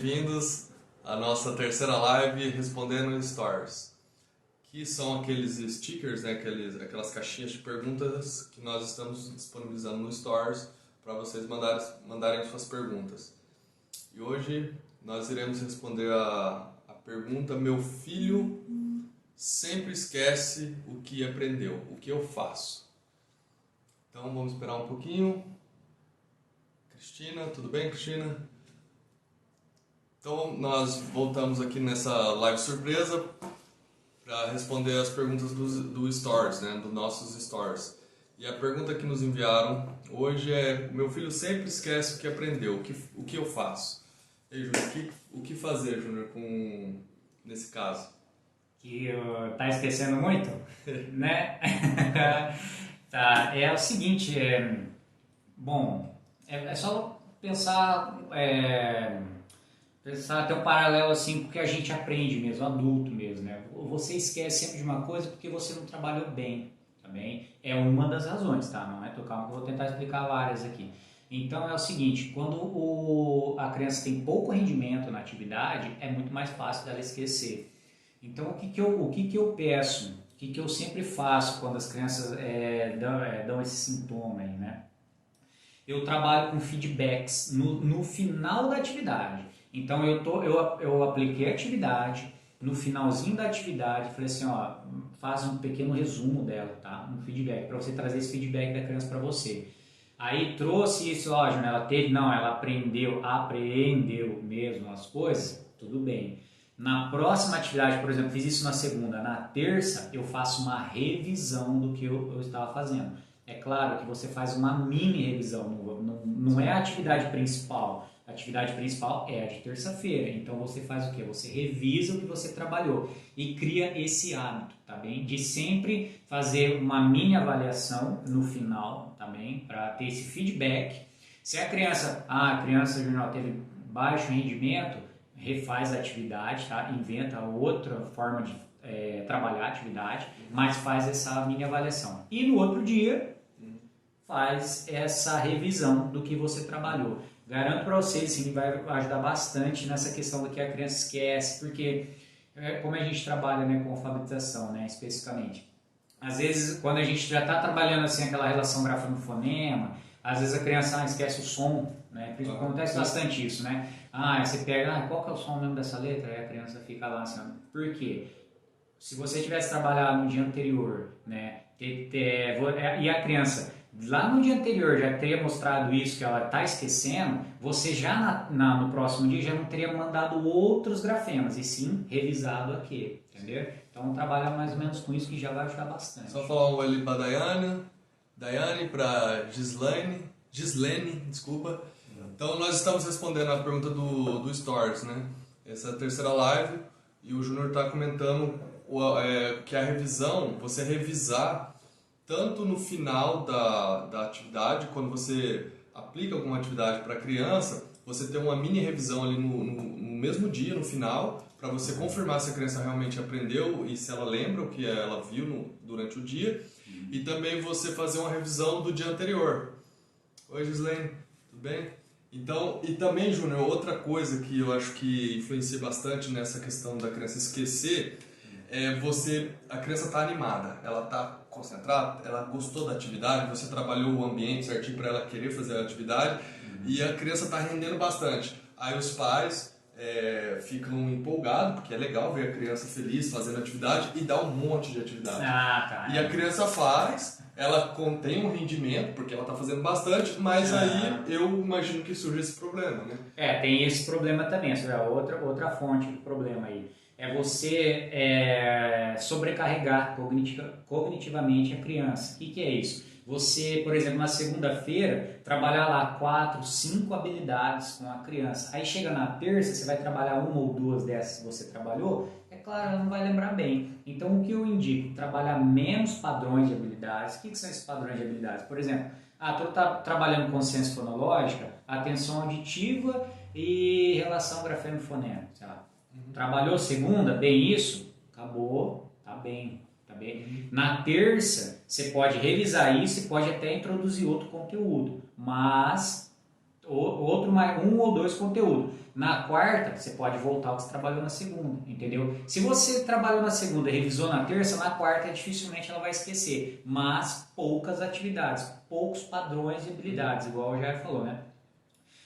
Bem-vindos à nossa terceira live respondendo stories, que são aqueles stickers, né, aquelas caixinhas de perguntas que nós estamos disponibilizando no stories para vocês mandarem suas perguntas. E hoje nós iremos responder a pergunta: meu filho sempre esquece o que aprendeu, o que eu faço? Então vamos esperar um pouquinho. Cristina, tudo bem, Cristina? Então, nós voltamos aqui nessa live surpresa para responder as perguntas do Stories, né, dos nossos Stories. E a pergunta que nos enviaram hoje é: meu filho sempre esquece o que aprendeu, o que eu faço? E aí, Júnior, o que fazer, Júnior, nesse caso? Que tá esquecendo muito, né? Tá, é o seguinte, bom, é só pensar ter um paralelo assim com o que a gente aprende mesmo, adulto mesmo, né? Você esquece sempre de uma coisa porque você não trabalhou bem, também é uma das razões, tá? Não é tocar, eu vou tentar explicar várias aqui. Então é o seguinte, quando a criança tem pouco rendimento na atividade, é muito mais fácil dela esquecer. Então, o que que eu peço, o que que eu sempre faço quando as crianças dão esse sintoma aí, né? Eu trabalho com feedbacks no final da atividade. Então, eu apliquei a atividade, no finalzinho da atividade, falei assim, ó, faz um pequeno resumo dela, tá? Um feedback, para você trazer esse feedback da criança para você. Aí trouxe isso, ó, ela teve, não, ela apreendeu mesmo as coisas, tudo bem. Na próxima atividade, por exemplo, fiz isso na segunda, na terça eu faço uma revisão do que eu estava fazendo. É claro que você faz uma mini revisão, não é a atividade principal. A atividade principal é a de terça-feira. Então você faz o quê? Você revisa o que você trabalhou e cria esse hábito, tá bem? De sempre fazer uma mini avaliação no final, tá bem? Para ter esse feedback. Se a criança Junior teve baixo rendimento, refaz a atividade, tá? Inventa outra forma de trabalhar a atividade, mas faz essa mini avaliação. E no outro dia faz essa revisão do que você trabalhou. Garanto para vocês que vai ajudar bastante nessa questão do que a criança esquece, porque como a gente trabalha, né, com alfabetização, né, especificamente, às vezes quando a gente já está trabalhando assim aquela relação grafo-fonema, às vezes a criança esquece o som, né, acontece bastante isso, né? Você pega, qual que é o som mesmo dessa letra? Aí a criança fica lá assim, por quê? Se você tivesse trabalhado no dia anterior, né, e a criança lá no dia anterior já teria mostrado isso que ela está esquecendo, você já no próximo dia já não teria mandado outros grafemas, e sim revisado aqui, entendeu? Então trabalha mais ou menos com isso que já vai ajudar bastante. Só falar um oi ali para Daiane, para Gislene, desculpa. Então nós estamos respondendo a pergunta do Stories, né? Essa é a terceira live e o Júnior está comentando que a revisão, você revisar tanto no final da atividade, quando você aplica alguma atividade para a criança, você tem uma mini revisão ali no mesmo dia, no final, para você confirmar se a criança realmente aprendeu e se ela lembra o que ela viu durante o dia, e também você fazer uma revisão do dia anterior. Oi, Gislaine, tudo bem? Então, e também, Júnior, outra coisa que eu acho que influencia bastante nessa questão da criança esquecer a criança está animada, ela está concentrada, ela gostou da atividade, você trabalhou o ambiente certinho para ela querer fazer a atividade e a criança está rendendo bastante. Aí os pais ficam empolgados, porque é legal ver a criança feliz fazendo atividade e dá um monte de atividade. Tá. E a criança faz, ela contém um rendimento, porque ela está fazendo bastante, mas aí eu imagino que surge esse problema, né? Tem esse problema também, essa é outra fonte do problema aí. É você sobrecarregar cognitivamente a criança. O que é isso? Você, por exemplo, na segunda-feira, trabalhar lá 4, 5 habilidades com a criança. Aí chega na terça, você vai trabalhar uma ou duas dessas que você trabalhou, é claro, ela não vai lembrar bem. Então, o que eu indico? Trabalhar menos padrões de habilidades. O que são esses padrões de habilidades? Por exemplo, estou trabalhando consciência fonológica, atenção auditiva e relação grafeno-fonema. Trabalhou segunda, bem isso? Acabou, tá bem. Tá bem? Na terça, você pode revisar isso e pode até introduzir outro conteúdo, mas um ou dois conteúdos. Na quarta, você pode voltar ao que você trabalhou na segunda, entendeu? Se você trabalhou na segunda e revisou na terça, na quarta dificilmente ela vai esquecer. Mas poucas atividades, poucos padrões de habilidades, igual o Jair falou, né?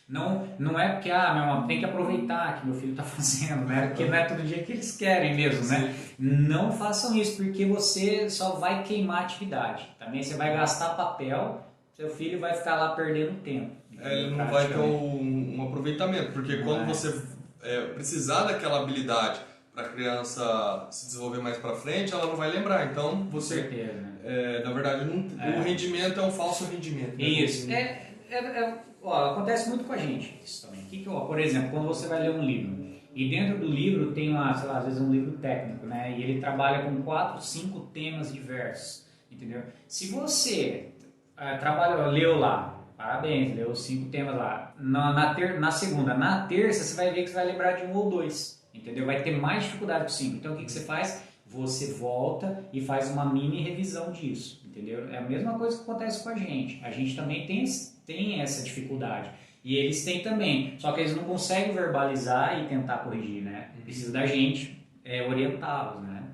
Não é porque, meu irmão, tem que aproveitar que meu filho está fazendo, né? Porque não é todo dia que eles querem mesmo, né? Não façam isso, porque você só vai queimar a atividade. Também você vai gastar papel, seu filho vai ficar lá perdendo tempo. Ele não vai ter um aproveitamento, porque quando você precisar daquela habilidade para a criança se desenvolver mais para frente, ela não vai lembrar. Então, você, com certeza, né? Na verdade, o rendimento é um falso rendimento. Né? Isso. Acontece muito com a gente isso também. Por exemplo, quando você vai ler um livro, e dentro do livro tem sei lá, às vezes um livro técnico, né? E ele trabalha com 4, 5 temas diversos, entendeu? Se você leu lá, parabéns, leu 5 temas lá, na segunda, na terça, você vai ver que você vai lembrar de um ou dois, entendeu? Vai ter mais dificuldade com 5. Então, o que você faz? Você volta e faz uma mini revisão disso, entendeu? É a mesma coisa que acontece com a gente. A gente também tem essa dificuldade. E eles têm também, só que eles não conseguem verbalizar e tentar corrigir, né? Precisa da gente orientá-los, né?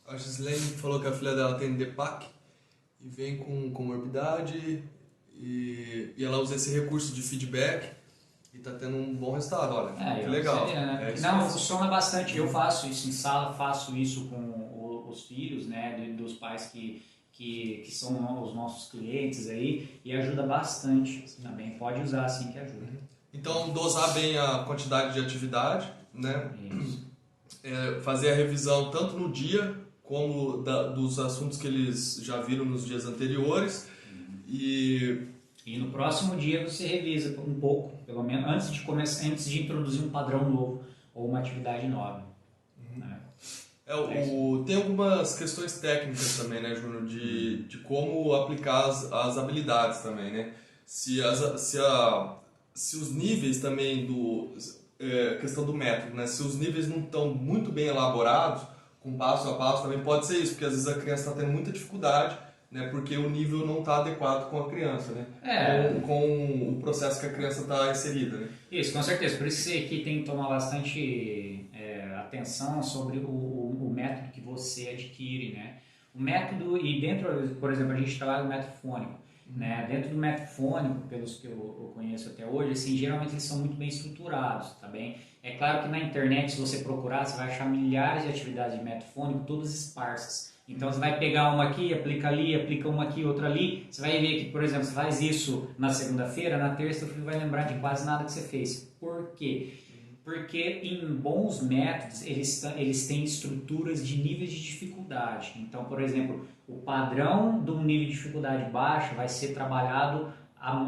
A Gislene falou que a filha dela tem DPAC e vem com comorbidade e ela usa esse recurso de feedback e está tendo um bom resultado, olha, que legal. Seria, né? Não, funciona bastante. Eu faço isso em sala, faço isso com os filhos, né, dos pais que são os nossos clientes aí, e ajuda bastante também. Pode usar assim que ajuda. Então, dosar bem a quantidade de atividade, né? Fazer a revisão tanto no dia como dos assuntos que eles já viram nos dias anteriores. E no próximo dia você revisa um pouco, pelo menos antes de introduzir um padrão novo ou uma atividade nova. Né? Tem algumas questões técnicas também, né, Júnior, de como aplicar as habilidades também, né? Se os níveis também questão do método, né? Se os níveis não estão muito bem elaborados, com passo a passo, também pode ser isso, porque às vezes a criança está tendo muita dificuldade, né? Porque o nível não está adequado com a criança, né? Com o processo que a criança está inserida, né? Isso, com certeza. Por isso que você aqui tem que tomar bastante atenção sobre o método que você adquire, né? O método, e dentro, por exemplo, a gente trabalha no método fônico, né? Dentro do método fônico, pelos que eu conheço até hoje, assim, geralmente eles são muito bem estruturados, tá bem? É claro que na internet, se você procurar, você vai achar milhares de atividades de método fônico, todas esparsas. Então você vai pegar uma aqui, aplica ali, aplica uma aqui, outra ali. Você vai ver que, por exemplo, você faz isso na segunda-feira, na terça o filho vai lembrar de quase nada que você fez. Por quê? Porque em bons métodos eles têm estruturas de níveis de dificuldade. Então, por exemplo, o padrão de um nível de dificuldade baixa vai ser trabalhado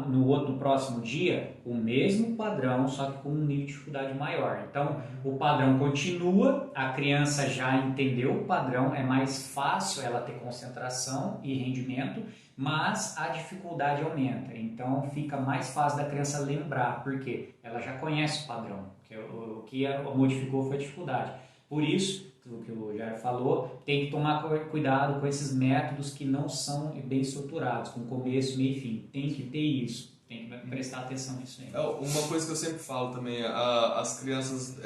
no próximo dia, o mesmo padrão, só que com um nível de dificuldade maior. Então, o padrão continua, a criança já entendeu o padrão, é mais fácil ela ter concentração e rendimento, mas a dificuldade aumenta. Então, fica mais fácil da criança lembrar, porque ela já conhece o padrão, porque o que modificou foi a dificuldade. Por isso, o que o Jair falou, tem que tomar cuidado com esses métodos que não são bem estruturados, com começo, meio e fim. Tem que ter isso, tem que prestar atenção nisso aí. Uma coisa que eu sempre falo também, as crianças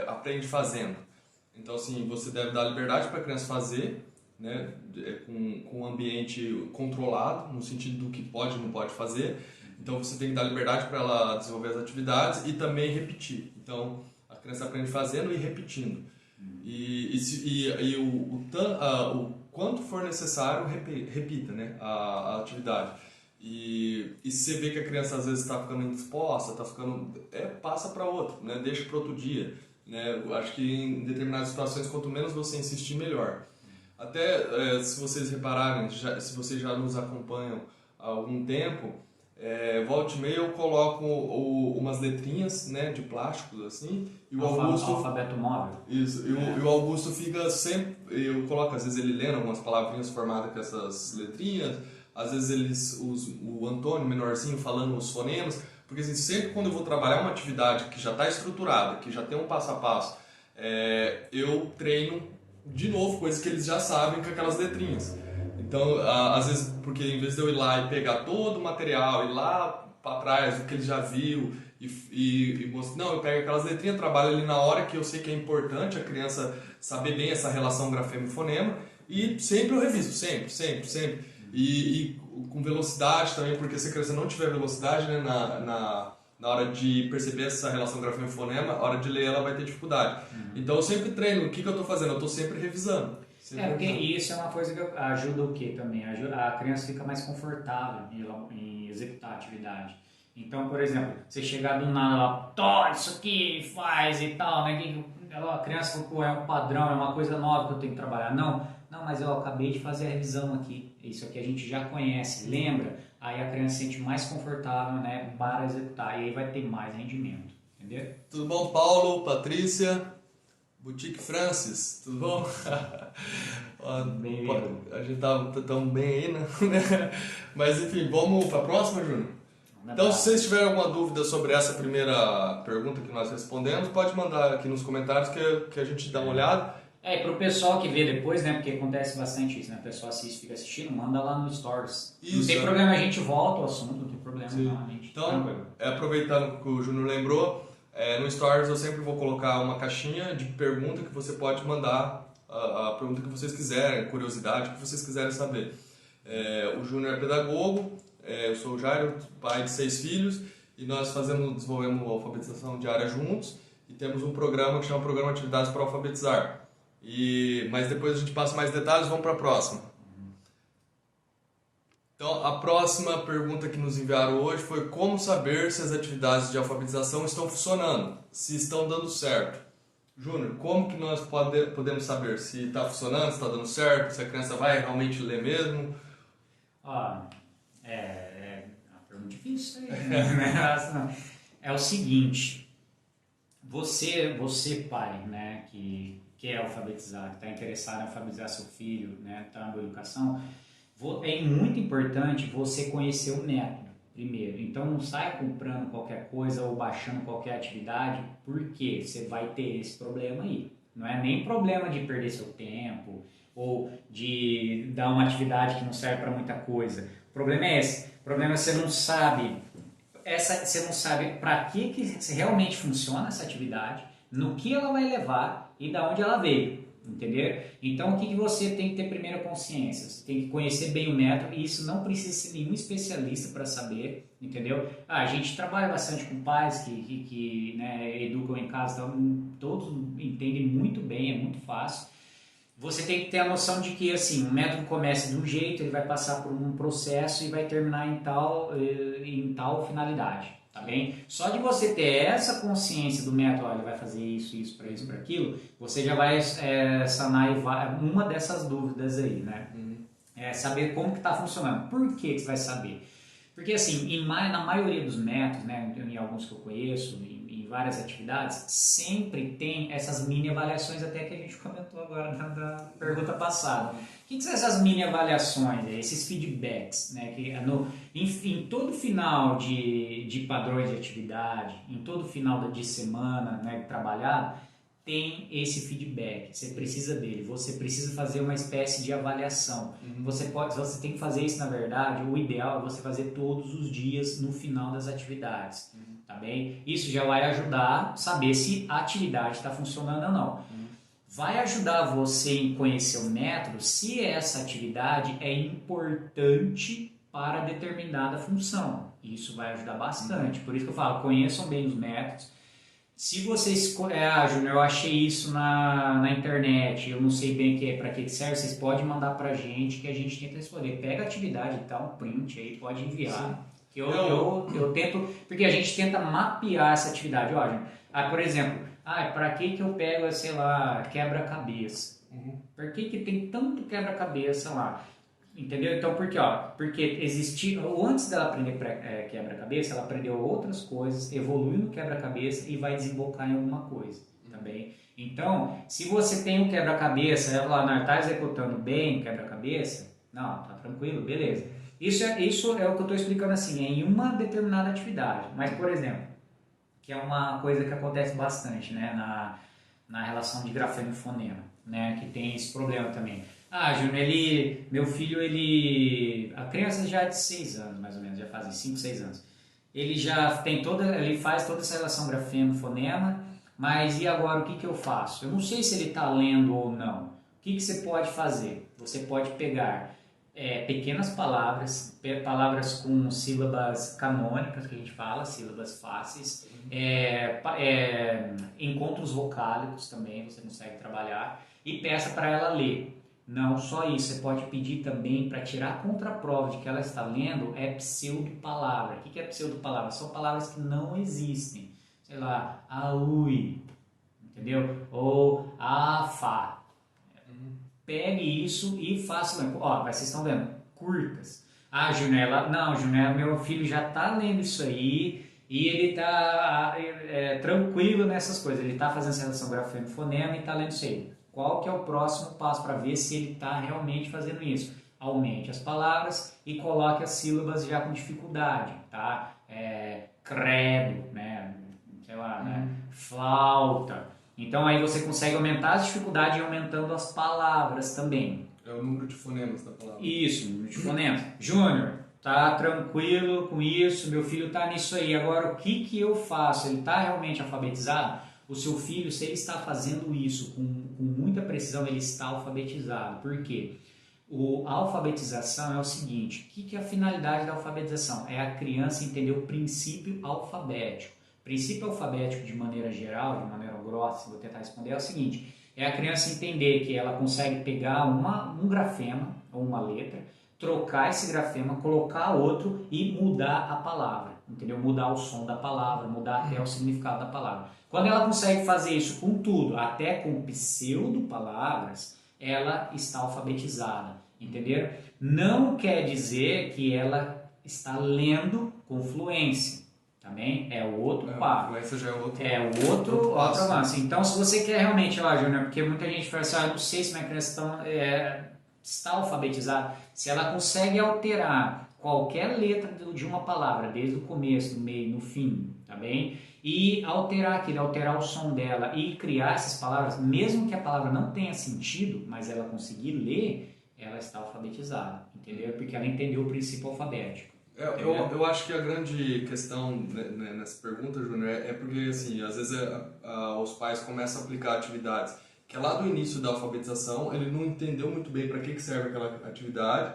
aprendem fazendo. Então, assim, você deve dar liberdade para a criança fazer, né, com um ambiente controlado, no sentido do que pode e não pode fazer. Então, você tem que dar liberdade para ela desenvolver as atividades e também repetir. Então, a criança aprende fazendo e repetindo. O quanto for necessário, repita, né, a atividade. E se você vê que a criança às vezes está ficando indisposta, passa para outro, né, deixa para outro dia. Né? Eu acho que em determinadas situações, quanto menos você insistir, melhor. Até se vocês repararem, se vocês já nos acompanham há algum tempo, volta e meia eu coloco umas letrinhas, né, de plástico assim, e o Augusto, alfabeto móvel. Isso, e o Augusto fica sempre, eu coloco, às vezes ele lendo algumas palavrinhas formadas com essas letrinhas, às vezes o Antônio, menorzinho, falando os fonemas, porque assim, sempre quando eu vou trabalhar uma atividade que já está estruturada, que já tem um passo a passo, eu treino de novo coisas que eles já sabem com aquelas letrinhas. Então, às vezes, porque em vez de eu ir lá e pegar todo o material, ir lá para trás, do que ele já viu, e mostra, não, eu pego aquelas letrinhas, trabalho ali na hora que eu sei que é importante a criança saber bem essa relação grafema e fonema, e sempre eu reviso, sempre. E com velocidade também, porque se a criança não tiver velocidade, né, na hora de perceber essa relação grafema e fonema, a hora de ler ela vai ter dificuldade. Então eu sempre treino, o que eu estou fazendo? Eu estou sempre revisando. Porque isso é uma coisa que ajuda o quê também? A criança fica mais confortável em executar a atividade. Então, por exemplo, você chegar do nada lá, tó, isso aqui, faz e tal, né? A criança fala, pô, é um padrão, é uma coisa nova que eu tenho que trabalhar. Não, mas eu acabei de fazer a revisão aqui. Isso aqui a gente já conhece, lembra? Aí a criança se sente mais confortável, né, para executar. E aí vai ter mais rendimento, entendeu? Tudo bom, Paulo, Patrícia? Boutique Francis, tudo bom? A gente tá tão bem aí, né? Mas enfim, vamos para a próxima, Júnior? Então, se vocês tiverem alguma dúvida sobre essa primeira pergunta que nós respondemos, pode mandar aqui nos comentários que a gente dá uma olhada. E pro pessoal que vê depois, né, porque acontece bastante isso, né, o pessoal assiste, fica assistindo, manda lá no Stories. Isso, não tem problema, a gente volta ao assunto, não tem problema não, a gente... Então, aproveitando que o Júnior lembrou, no Stories eu sempre vou colocar uma caixinha de pergunta que você pode mandar a pergunta que vocês quiserem, curiosidade, que vocês quiserem saber. O Júnior é pedagogo, eu sou o Jairo, pai de 6 filhos, e nós desenvolvemos alfabetização diária juntos, e temos um programa que chama Programa Atividades para Alfabetizar. Mas depois a gente passa mais detalhes, vamos para a próxima. Então, a próxima pergunta que nos enviaram hoje foi como saber se as atividades de alfabetização estão funcionando, se estão dando certo. Júnior, como que nós podemos saber se está funcionando, se está dando certo, se a criança vai realmente ler mesmo? É uma pergunta difícil aí, né? É o seguinte, você pai, né, que quer alfabetizar, que está interessado em alfabetizar seu filho, né, está na boa educação, é muito importante você conhecer o método primeiro. Então não saia comprando qualquer coisa ou baixando qualquer atividade, porque você vai ter esse problema aí. Não é nem problema de perder seu tempo ou de dar uma atividade que não serve para muita coisa. O problema é esse. O problema é que você não sabe para que realmente funciona essa atividade, no que ela vai levar e da onde ela veio. Entendeu? Então o que você tem que ter primeiro consciência? Você tem que conhecer bem o método, e isso não precisa ser nenhum especialista para saber, entendeu? A gente trabalha bastante com pais que né, educam em casa, então todos entendem muito bem, é muito fácil. Você tem que ter a noção de que assim, o método começa de um jeito, ele vai passar por um processo e vai terminar em tal finalidade. Tá bem? Só de você ter essa consciência do método, ele vai fazer isso, para aquilo, você já vai sanar uma dessas dúvidas aí, né? Saber como que está funcionando. Por que você vai saber? Porque assim, na maioria dos métodos, né, em alguns que eu conheço, em várias atividades, sempre tem essas mini avaliações, até que a gente comentou agora da pergunta passada. O que são essas mini avaliações, esses feedbacks, né, que em todo final de padrões de atividade, em todo final de semana, né, trabalhado, tem esse feedback, você precisa dele, você precisa fazer uma espécie de avaliação. Você tem que fazer isso, na verdade, o ideal é você fazer todos os dias no final das atividades, tá bem? Isso já vai ajudar a saber se a atividade está funcionando ou não. Vai ajudar você em conhecer o método se essa atividade é importante para determinada função. Isso vai ajudar bastante, por isso que eu falo, conheçam bem os métodos. Se vocês, Júnior, eu achei isso na internet, eu não sei bem para que serve, vocês podem mandar pra gente que a gente tenta responder. Pega a atividade e tal, um print aí, pode enviar. Que eu tento, porque a gente tenta mapear essa atividade. Ó, Júnior, por exemplo, para que eu pego, sei lá, quebra-cabeça? Por que tem tanto quebra-cabeça lá? Entendeu? Então, por quê? Porque antes dela aprender quebra-cabeça, ela aprendeu outras coisas, evoluiu no quebra-cabeça e vai desembocar em alguma coisa, tá bem? Então, se você tem um quebra-cabeça, ela está executando bem o quebra-cabeça, não, tá tranquilo, beleza. Isso é o que eu estou explicando assim, em uma determinada atividade. Mas, por exemplo, que é uma coisa que acontece bastante, né, na relação de grafema e fonema, né, que tem esse problema também. Júnior, meu filho, a criança já é de 6 anos, mais ou menos, já fazem 5, 6 anos. ele já tem ele faz toda essa relação grafema-fonema, mas e agora o que, que eu faço? Eu não sei se ele está lendo ou não. O que, que você pode fazer? Você pode pegar pequenas palavras, palavras com sílabas canônicas, que a gente fala, sílabas fáceis, encontros vocálicos também, você consegue trabalhar, e peça para ela ler. Não só isso, você pode pedir também para tirar a contraprova de que ela está lendo pseudo-palavra. O que é pseudo-palavra? São palavras que não existem. Sei lá, aui, entendeu? Ou afá. Pegue isso e faça. Ó, vocês estão vendo? Curtas. Ah, Junela, não, Junela, meu filho já está lendo isso aí e ele está tranquilo nessas coisas. Ele está fazendo essa relação grafema-fonema e está lendo isso aí. Qual que é o próximo passo para ver se ele está realmente fazendo isso? Aumente as palavras e coloque as sílabas já com dificuldade, tá? Credo, né? Sei lá, né? Flauta. Então aí você consegue aumentar as dificuldades e aumentando as palavras também. É o número de fonemas da palavra. Isso, número de fonemas. Júnior, tá tranquilo com isso, meu filho tá nisso aí. Agora o que que eu faço? Ele tá realmente alfabetizado? O seu filho, se ele está fazendo isso com muita precisão, ele está alfabetizado. Por quê? A alfabetização é o seguinte, o que é a finalidade da alfabetização? É a criança entender o princípio alfabético. O princípio alfabético, de maneira geral, de maneira grossa, vou tentar responder, é o seguinte, é a criança entender que ela consegue pegar um grafema, ou uma letra, trocar esse grafema, colocar outro e mudar a palavra, entendeu? Mudar o som da palavra, mudar até o significado da palavra. Quando ela consegue fazer isso com tudo, até com pseudo-palavras, ela está alfabetizada, entenderam? Não quer dizer que ela está lendo com fluência, também é o outro passo. Fluência já é outro avanço. Então, se você quer realmente, Júnior, porque muita gente fala assim, eu não sei se minha criança está alfabetizada, se ela consegue alterar qualquer letra de uma palavra, desde o começo, no meio, no fim, tá bem? E alterar aquilo, alterar o som dela e criar essas palavras, mesmo que a palavra não tenha sentido, mas ela conseguir ler, ela está alfabetizada, entendeu? Porque ela entendeu o princípio alfabético. Eu acho que a grande questão nessa pergunta, Júnior, é porque, assim, às vezes os pais começam a aplicar atividades que é lá do início da alfabetização, ele não entendeu muito bem para que serve aquela atividade,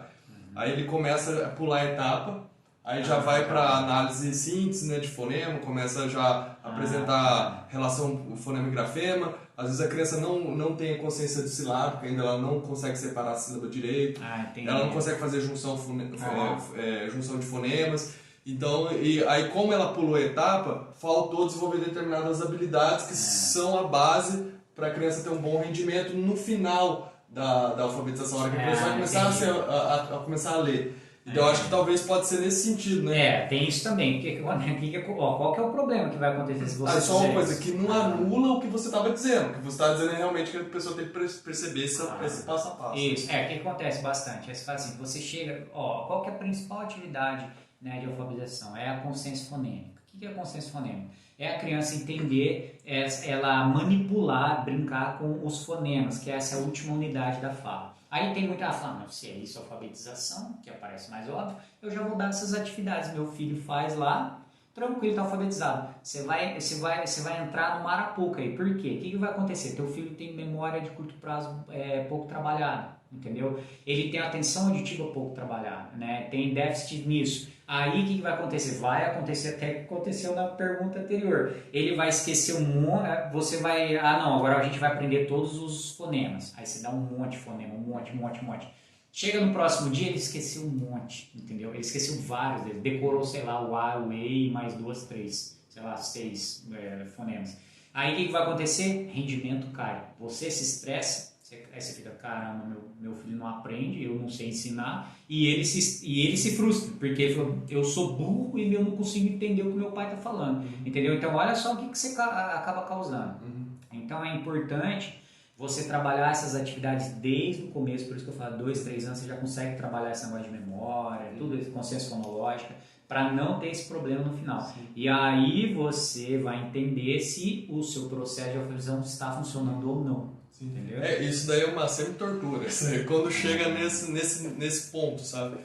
aí ele começa a pular a etapa, aí já vai para análise e síntese, né, de fonema, começa já a apresentar relação fonema e grafema. Às vezes a criança não tem a consciência de silábica, ainda ela não consegue separar a sílaba direito, ela não consegue fazer junção de fonemas. Então, aí como ela pulou a etapa, faltou desenvolver determinadas habilidades que são a base para a criança ter um bom rendimento no final da alfabetização, a hora que a criança vai começar a começar a ler. Então, eu acho que talvez pode ser nesse sentido, né? Tem isso também. Qual que é o problema que vai acontecer se você só uma coisa, que não anula o que você estava dizendo. O que você estava dizendo é realmente que a pessoa tem que perceber esse passo a passo. Isso, o que acontece bastante. Você fala assim, você chega... qual que é a principal atividade, né, de alfabetização? É a consciência fonêmica. O que é a consciência fonêmica? É a criança entender, ela manipular, brincar com os fonemas, que é essa última unidade da fala. Aí tem muita fala, não, se é isso alfabetização, que aparece mais óbvio, eu já vou dar essas atividades. Meu filho faz lá, tranquilo, está alfabetizado. Você vai entrar no Marapuca aí. Por quê? O que vai acontecer? Teu filho tem memória de curto prazo pouco trabalhada, entendeu? Ele tem atenção auditiva pouco trabalhada, né? Tem déficit nisso. Aí o que vai acontecer? Vai acontecer até que aconteceu na pergunta anterior. Ele vai esquecer um monte, você vai... agora a gente vai aprender todos os fonemas. Aí você dá um monte de fonema, um monte. Chega no próximo dia, ele esqueceu um monte, entendeu? Ele esqueceu vários deles. Decorou, sei lá, o A, o E e mais 2, 3, sei lá, 6 fonemas. Aí o que vai acontecer? Rendimento cai. Você se estressa, aí você fica, caramba, meu filho não aprende, eu não sei ensinar, e ele se frustra, porque ele falou, eu sou burro e eu não consigo entender o que meu pai está falando, entendeu? Então olha só o que você acaba causando. Então é importante você trabalhar essas atividades desde o começo, por isso que eu falo, 2, 3 anos você já consegue trabalhar esse negócio de memória, tudo isso, consciência fonológica, para não ter esse problema no final. Sim. E aí você vai entender se o seu processo de alfabetização está funcionando ou não. Entendeu? Isso daí é uma sempre tortura, quando chega nesse ponto, sabe?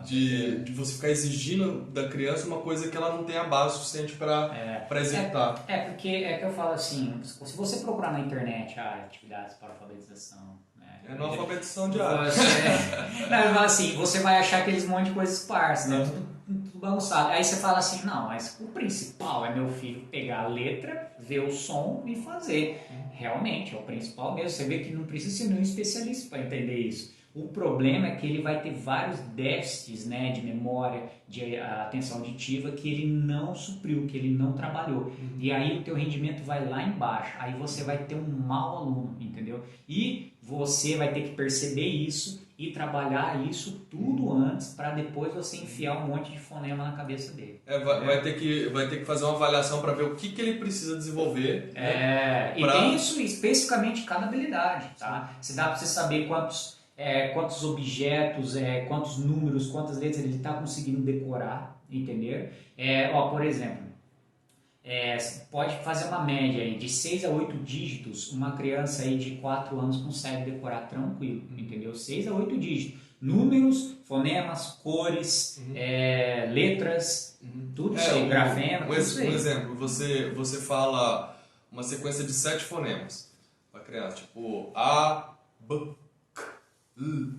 de você ficar exigindo da criança uma coisa que ela não tem a base suficiente para executar. Porque é que eu falo assim, se você procurar na internet atividades para alfabetização, né? É uma alfabetização diária. Não, eu falo assim, você vai achar aqueles monte de coisas esparsas, né? Tudo bagunçado. Aí você fala assim, não, mas o principal é meu filho pegar a letra, ver o som e fazer. Realmente, é o principal mesmo. Você vê que não precisa ser nenhum especialista para entender isso. O problema é que ele vai ter vários déficits, né, de memória, de atenção auditiva que ele não supriu, que ele não trabalhou. E aí o teu rendimento vai lá embaixo. Aí você vai ter um mau aluno, entendeu? E você vai ter que perceber isso e trabalhar isso tudo antes para depois você enfiar um monte de fonema na cabeça dele. Vai ter que fazer uma avaliação para ver o que ele precisa desenvolver. E tem isso especificamente cada habilidade, tá? Se dá para você saber quantos objetos, quantos números, quantas letras ele está conseguindo decorar, entendeu? Por exemplo, pode fazer uma média aí de 6 a 8 dígitos, uma criança aí de 4 anos consegue decorar tranquilo, entendeu? 6 a 8 dígitos. Números, fonemas, cores, letras, tudo isso aí, grafema, tudo isso aí. Um exemplo, você fala uma sequência de 7 fonemas para criança, tipo A, B, C, L,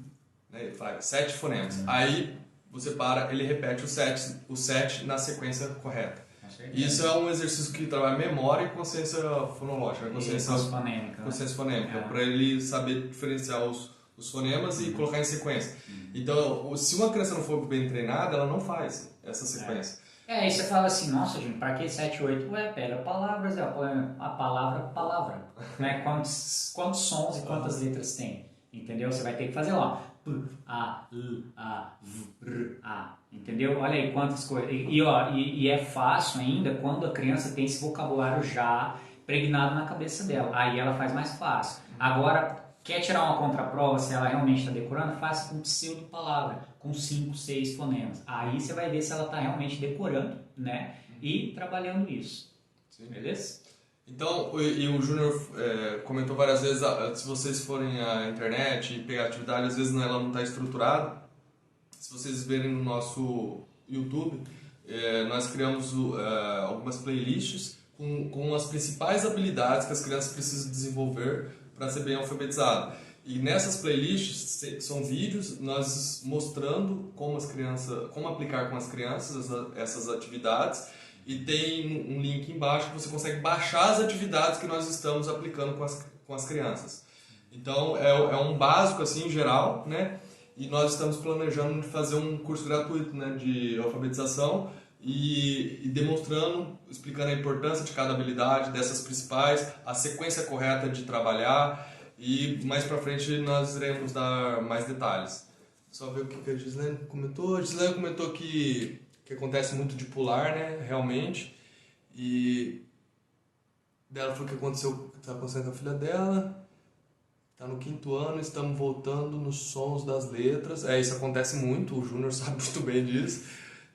né? Ele fala 7 fonemas. Aí você para, ele repete o 7 na sequência correta. Isso é um exercício que trabalha memória e consciência fonológica, né? Consciência fonêmica, para ele saber diferenciar os fonemas e colocar em sequência. Então, se uma criança não for bem treinada, ela não faz essa sequência. Aí você fala assim, nossa, gente, para que 7, 8? Pega palavras, a palavra, né? Quantos sons e quantas letras tem, entendeu? Você vai ter que fazer lá, P, A, L, A, V, R, A, entendeu? Olha aí quantas coisas. E é fácil ainda quando a criança tem esse vocabulário já pregnado na cabeça dela. Aí ela faz mais fácil. Agora, quer tirar uma contraprova, se ela realmente está decorando, faça com pseudo-palavra, com 5, 6 fonemas. Aí você vai ver se ela está realmente decorando, né? E trabalhando isso. Sim. Beleza? Então, e o Júnior comentou várias vezes, se vocês forem à internet e pegar a atividade, às vezes ela não está estruturada. Se vocês verem no nosso YouTube, nós criamos algumas playlists com as principais habilidades que as crianças precisam desenvolver para ser bem alfabetizado. E nessas playlists são vídeos nós mostrando como aplicar com as crianças essas atividades, e tem um link embaixo que você consegue baixar as atividades que nós estamos aplicando com as crianças. Então é um básico assim geral, né? E nós estamos planejando fazer um curso gratuito, né, de alfabetização e demonstrando, explicando a importância de cada habilidade, dessas principais, a sequência correta de trabalhar, e mais pra frente nós iremos dar mais detalhes. Só ver o que a Gislaine comentou. A Gislaine comentou que acontece muito de pular, né, realmente, e dela falou que está acontecendo com a filha dela. Está no 5º ano, estamos voltando nos sons das letras. Isso acontece muito, o Júnior sabe muito bem disso,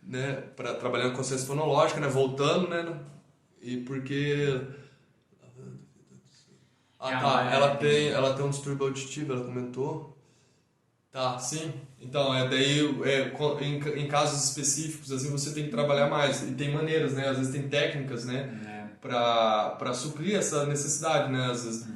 né? Trabalhando com consciência fonológica, né? Voltando, né? E porque... ela tem um distúrbio auditivo, ela comentou. Tá, sim. Então, daí, em casos específicos, assim, você tem que trabalhar mais. E tem maneiras, né? Às vezes tem técnicas, né? Para suprir essa necessidade, né? Às vezes...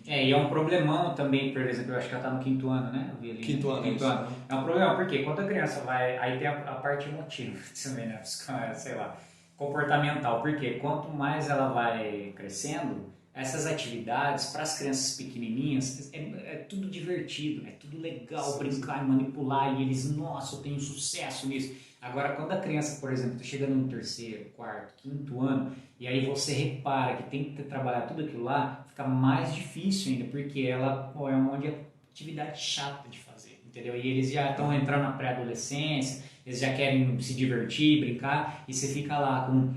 E é um problemão também, por exemplo, eu acho que ela está no 5º ano, né? Eu vi ali, 5º ano. 5º ano. É um problema, porque quando a criança vai... Aí tem a parte emotiva também, né? Sei lá, comportamental. Porque quanto mais ela vai crescendo, essas atividades, para as crianças pequenininhas, é tudo divertido, é tudo legal, brincar e manipular, e eles, nossa, eu tenho sucesso nisso. Agora, quando a criança, por exemplo, está chegando no 3º, 4º, 5º ano, e aí você repara que tem que trabalhar tudo aquilo lá, fica mais difícil ainda, porque ela é um monte de atividade chata de fazer, entendeu? E eles já estão entrando na pré-adolescência, eles já querem se divertir, brincar, e você fica lá com...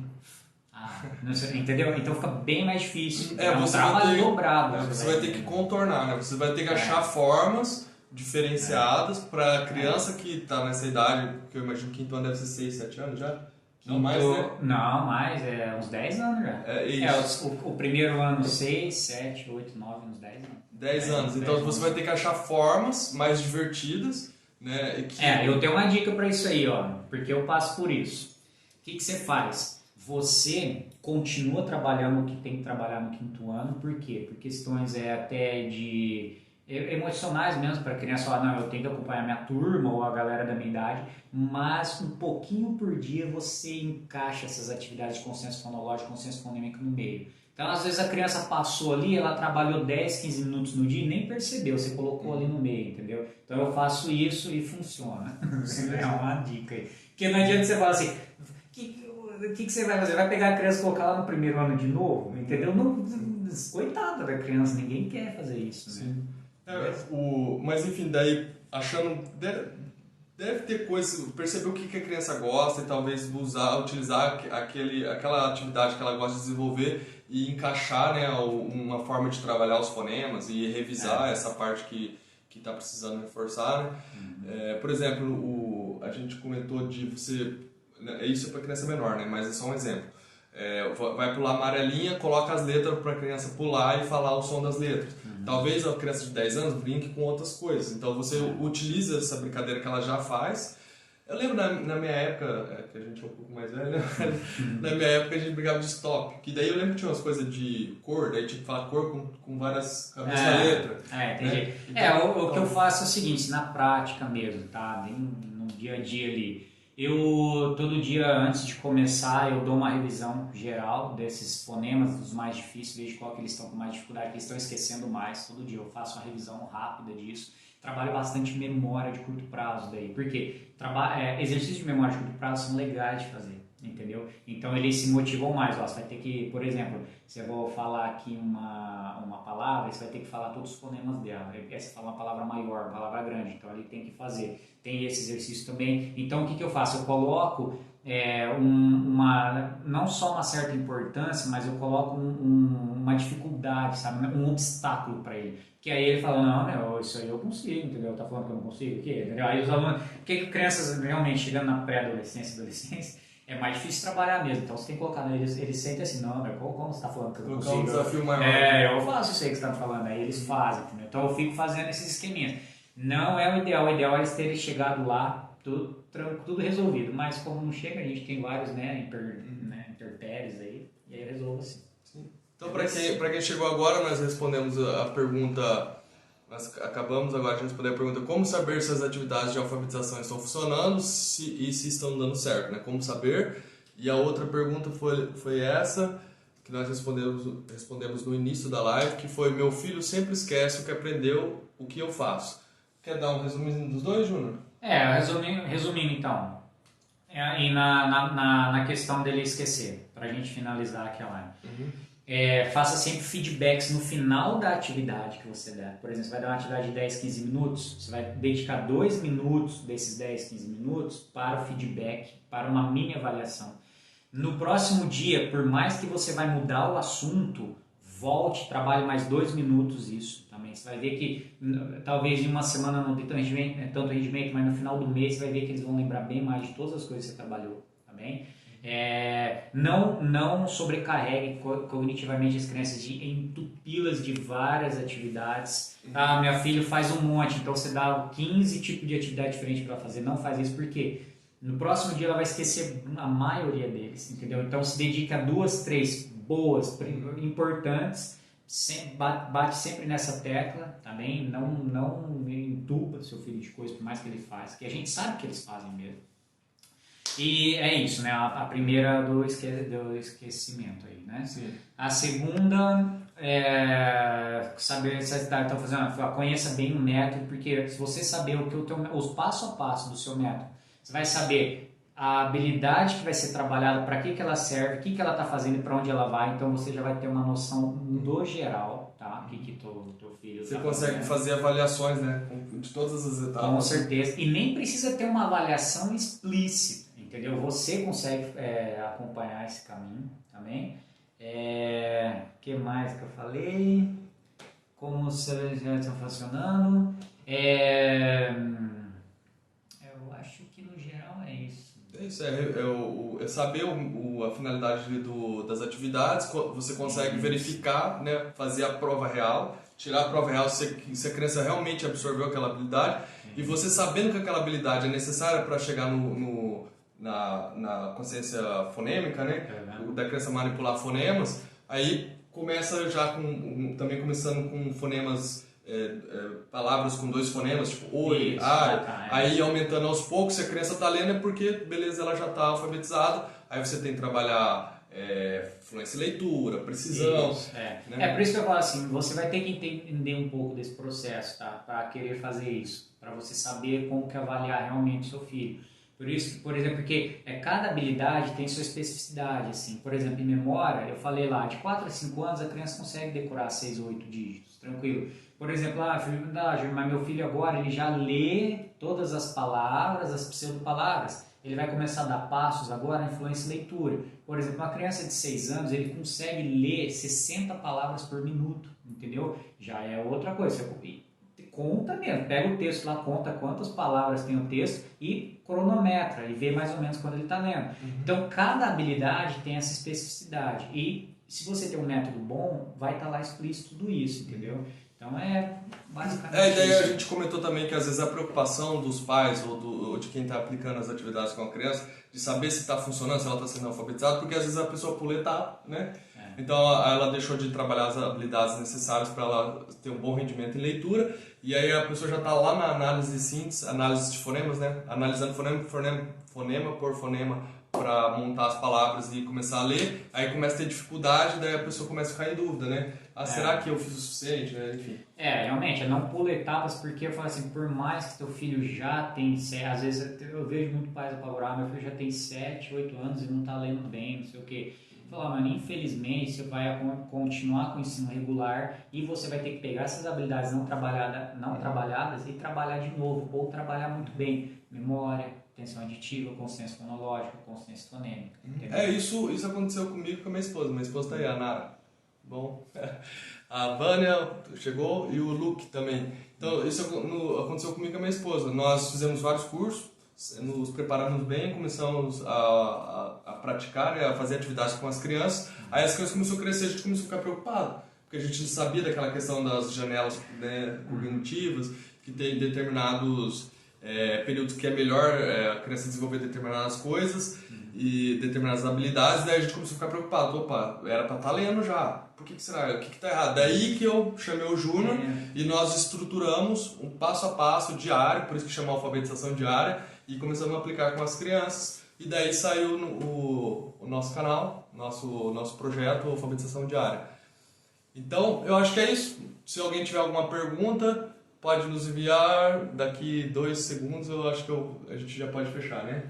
não sei, entendeu? Então fica bem mais difícil. É um trabalho dobrado. Você vai ter que contornar, né? Você vai ter que achar formas diferenciadas para a criança que está nessa idade, que eu imagino que 5º ano deve ser 6, 7 anos já. Não mais, né? Não, mais, uns 10 anos já. O primeiro ano 6, 7, 8, 9, uns 10 anos. 10 anos. Então você vai ter que achar formas mais divertidas, né? E que... Eu tenho uma dica para isso aí, ó, porque eu passo por isso. O que você faz? Você continua trabalhando o que tem que trabalhar no quinto ano, por quê? Por questões até de emocionais mesmo, para a criança falar, não, eu tenho que acompanhar minha turma ou a galera da minha idade, mas um pouquinho por dia você encaixa essas atividades de consenso fonológico, consenso fonêmico no meio. Então, às vezes a criança passou ali, ela trabalhou 10, 15 minutos no dia e nem percebeu, você colocou ali no meio, entendeu? Então eu faço isso e funciona. É uma dica aí. Porque não adianta você falar assim, o que você vai fazer? Vai pegar a criança e colocar lá no primeiro ano de novo? Entendeu? Não, coitada da criança, ninguém quer fazer isso, né? Sim. Mas enfim, daí achando... Deve ter coisa, perceber o que a criança gosta e talvez utilizar aquela atividade que ela gosta de desenvolver e encaixar, né, uma forma de trabalhar os fonemas e revisar essa parte que está precisando reforçar, né? Por exemplo, a gente comentou de você... Isso é para criança menor, né? Mas é só um exemplo. Vai pular amarelinha, coloca as letras para a criança pular e falar o som das letras. Talvez a criança de 10 anos brinque com outras coisas. Então você utiliza essa brincadeira que ela já faz. Eu lembro na minha época, que a gente é um pouco mais velho, né? Na minha época a gente brincava de stop. Que daí eu lembro que tinha umas coisas de cor, daí tinha que falar cor com várias cabeças da letra. Entendi. Né? Então, O que eu faço é o seguinte, na prática mesmo, tá? Bem no dia a dia ali. Eu, todo dia, antes de começar, eu dou uma revisão geral desses fonemas, dos mais difíceis, vejo qual que eles estão com mais dificuldade, que eles estão esquecendo mais. Todo dia eu faço uma revisão rápida disso. Trabalho bastante memória de curto prazo daí. Por quê? Exercícios de memória de curto prazo são legais de fazer, entendeu? Então eles se motivam mais. Ó, você vai ter que, por exemplo, se eu vou falar aqui uma palavra, você vai ter que falar todos os fonemas dela. Aí você fala uma palavra maior, uma palavra grande, então ali tem que fazer. Tem esse exercício também. Então o que eu faço? Eu coloco não só uma certa importância, mas eu coloco uma dificuldade, sabe? Um obstáculo para ele. Que aí ele fala, não, isso aí eu consigo, entendeu? Tá falando que eu não consigo? O quê? Entendeu? Aí os alunos, porque crianças realmente chegando na pré-adolescência e adolescência, é mais difícil trabalhar mesmo. Então você tem que colocar, eles sentem assim, não, como você tá falando que eu não consigo? Um desafio maior. Eu faço isso aí que você tá falando, aí eles fazem, entendeu? Então eu fico fazendo esses esqueminhas. Não é o ideal é eles terem chegado lá, tudo resolvido, mas como não chega, a gente tem vários, interpéries aí, e aí resolve assim. Sim. Então, para quem chegou agora, nós respondemos a pergunta, nós acabamos agora de responder a pergunta como saber se as atividades de alfabetização estão funcionando e se estão dando certo, né? Como saber? E a outra pergunta foi essa, que nós respondemos no início da live, que foi: meu filho sempre esquece o que aprendeu, o que eu faço. Quer dar um resuminho dos dois, Júnior? Resumindo então, e na questão dele esquecer, para a gente finalizar aqui a live. Faça sempre feedbacks no final da atividade que você der. Por exemplo, você vai dar uma atividade de 10, 15 minutos, você vai dedicar 2 minutos desses 10, 15 minutos para o feedback, para uma mini avaliação. No próximo dia, por mais que você vai mudar o assunto, volte, trabalhe mais 2 minutos isso também. Você vai ver que talvez em uma semana não tenha tanto rendimento, mas no final do mês você vai ver que eles vão lembrar bem mais de todas as coisas que você trabalhou, tá bem? Não sobrecarregue cognitivamente as crianças de entupi-las de várias atividades. Minha filha faz um monte, então você dá 15 tipos de atividade diferente para fazer. Não faz isso porque no próximo dia ela vai esquecer a maioria deles, entendeu? Então se dedica a 2, 3 boas, importantes, bate sempre nessa tecla, tá bem? Não entupa seu filho de coisa, por mais que ele faça, que a gente sabe que eles fazem mesmo. E é isso, né? A primeira do esquecimento aí, né? Sim. A segunda saber se estão fazendo, conheça bem o método, porque se você saber os passo a passo do seu método, você vai saber a habilidade que vai ser trabalhada, para que ela serve, o que ela está fazendo e para onde ela vai, então você já vai ter uma noção do geral, tá? O que teu filho Você tá consegue fazendo. fazer avaliações, né? De todas as etapas. Com certeza. E nem precisa ter uma avaliação explícita, entendeu? Você consegue acompanhar esse caminho também. Que mais que eu falei? Como os já estão funcionando? Eu acho que no geral é isso. É isso, é saber a finalidade das atividades, você consegue verificar, né, fazer a prova real, tirar a prova real se a criança realmente absorveu aquela habilidade, e você sabendo que aquela habilidade é necessária para chegar na consciência fonêmica, né, da criança manipular fonemas, aí começa já também começando com fonemas, palavras com 2 fonemas, tipo oi, ai, aí aumentando aos poucos. Se a criança está lendo é porque, beleza, ela já está alfabetizada, aí você tem que trabalhar fluência em leitura, precisão. Né? Por isso que eu falo assim, você vai ter que entender um pouco desse processo, tá? Para querer fazer isso, para você saber como que avaliar realmente o seu filho. Por isso, por exemplo, porque cada habilidade tem sua especificidade, assim. Por exemplo, em memória, eu falei lá, de 4 a 5 anos a criança consegue decorar 6 ou 8 dígitos, tranquilo. Por exemplo, mas meu filho agora, ele já lê todas as palavras, as pseudopalavras. Ele vai começar a dar passos agora, influência em leitura. Por exemplo, uma criança de 6 anos, ele consegue ler 60 palavras por minuto, entendeu? Já é outra coisa. Você conta mesmo, pega o texto lá, conta quantas palavras tem o texto e cronometra e vê mais ou menos quando ele está lendo. Então, cada habilidade tem essa especificidade e se você tem um método bom, vai estar lá explícito tudo isso, entendeu? Então, basicamente e daí isso. a gente comentou também que às vezes a preocupação dos pais ou de quem está aplicando as atividades com a criança, de saber se está funcionando, se ela está sendo alfabetizada, porque às vezes a pessoa pula etapa, né? Então ela deixou de trabalhar as habilidades necessárias para ela ter um bom rendimento em leitura, e aí a pessoa já está lá na análise de síntese, análise de fonemas, né? Analisando fonema por fonema para montar as palavras e começar a ler, aí começa a ter dificuldade, daí a pessoa começa a ficar em dúvida, né? Será que eu fiz o suficiente, né? Enfim. Realmente, não pula etapas, porque eu falo assim, por mais que teu filho já tem, às vezes eu vejo muito pais apavorar, meu filho já tem 7, 8 anos e não está lendo bem, não sei o quê. Falar, mas infelizmente você vai continuar com o ensino regular e você vai ter que pegar essas habilidades não trabalhadas e trabalhar de novo, ou trabalhar muito bem, memória, atenção aditiva, consciência fonológica, consciência fonêmica. Isso aconteceu comigo e com a minha esposa. Minha esposa tá aí, a Nara. Bom, a Vânia chegou e o Luke também. Então, isso aconteceu comigo e com a minha esposa. Nós fizemos vários cursos, nos preparamos bem, começamos a praticar, a fazer atividades com as crianças. Aí as crianças começaram a crescer, a gente começou a ficar preocupado, porque a gente sabia daquela questão das janelas, né, cognitivas, que tem determinados períodos que é melhor a criança desenvolver determinadas coisas e determinadas habilidades. Daí a gente começou a ficar preocupado. Opa, era para estar lendo já. Por que será? O que está errado? Daí que eu chamei o Júnior e nós estruturamos um passo a passo diário, por isso que chama alfabetização diária, e começamos a aplicar com as crianças. E daí saiu o nosso canal, nosso projeto Alfabetização Diária. Então, eu acho que é isso. Se alguém tiver alguma pergunta, pode nos enviar. Daqui 2 segundos eu acho que a gente já pode fechar, né?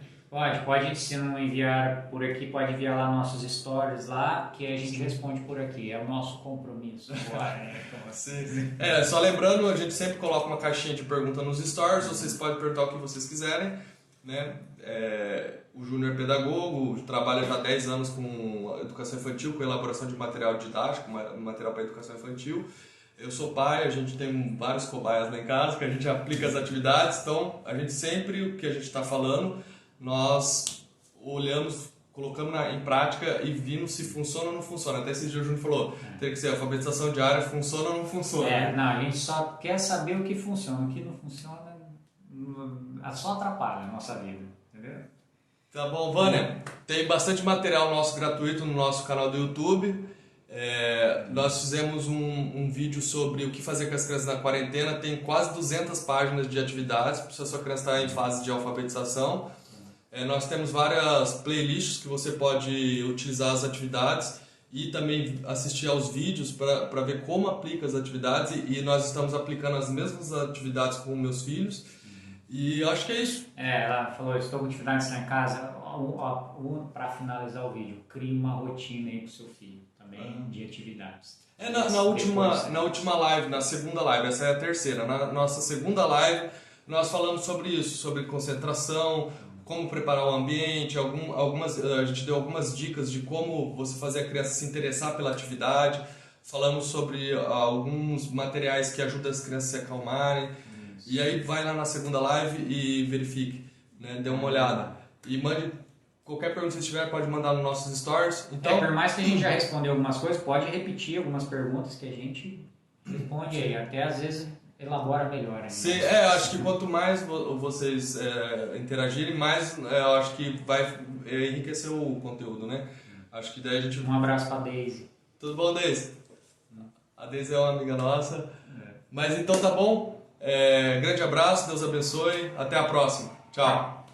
Pode, se não enviar por aqui, pode enviar lá nossos stories lá, que a gente responde por aqui. É o nosso compromisso agora, né? Sim. Só lembrando, a gente sempre coloca uma caixinha de pergunta nos stories, vocês podem perguntar o que vocês quiserem, né? O Júnior é pedagogo, trabalha já há 10 anos com educação infantil, com elaboração de material didático, material para educação infantil. Eu sou pai, a gente tem vários cobaias lá em casa, que a gente aplica as atividades, então a gente sempre, o que a gente está falando, nós olhamos, colocamos em prática e vimos se funciona ou não funciona. Até esse dia o Júnior falou, tem que ser alfabetização diária, funciona ou não funciona? Não, a gente só quer saber o que funciona, o que não funciona só atrapalha a nossa vida, entendeu? Tá bom, Vânia, tem bastante material nosso gratuito no nosso canal do YouTube. Nós fizemos um vídeo sobre o que fazer com as crianças na quarentena, tem quase 200 páginas de atividades, se a sua criança está em fase de alfabetização. Nós temos várias playlists que você pode utilizar as atividades e também assistir aos vídeos para ver como aplica as atividades, e nós estamos aplicando as mesmas atividades com meus filhos, e eu acho que é isso. Ela falou, estou com dificuldade em casa, para finalizar o vídeo, crie uma rotina aí para o seu filho também de atividades. Na última live, na segunda live, essa é a terceira, na nossa segunda live nós falamos sobre isso, sobre concentração, como preparar o ambiente, a gente deu algumas dicas de como você fazer a criança se interessar pela atividade, falamos sobre alguns materiais que ajudam as crianças a se acalmarem, e aí vai lá na segunda live e verifique, né, dê uma olhada. E mande qualquer pergunta que vocês tiverem, pode mandar nos nossos stories. Então, por mais que a gente já respondeu algumas coisas, pode repetir algumas perguntas que a gente responde aí. Até às vezes elabora melhor ainda. sim, acho que quanto mais vocês interagirem, mais eu acho que vai enriquecer o conteúdo, né? Acho que daí a gente... Um abraço pra Daisy. Tudo bom, Deise? A Deise é uma amiga nossa. Mas então tá bom. Grande abraço, Deus abençoe. Até a próxima. Tchau.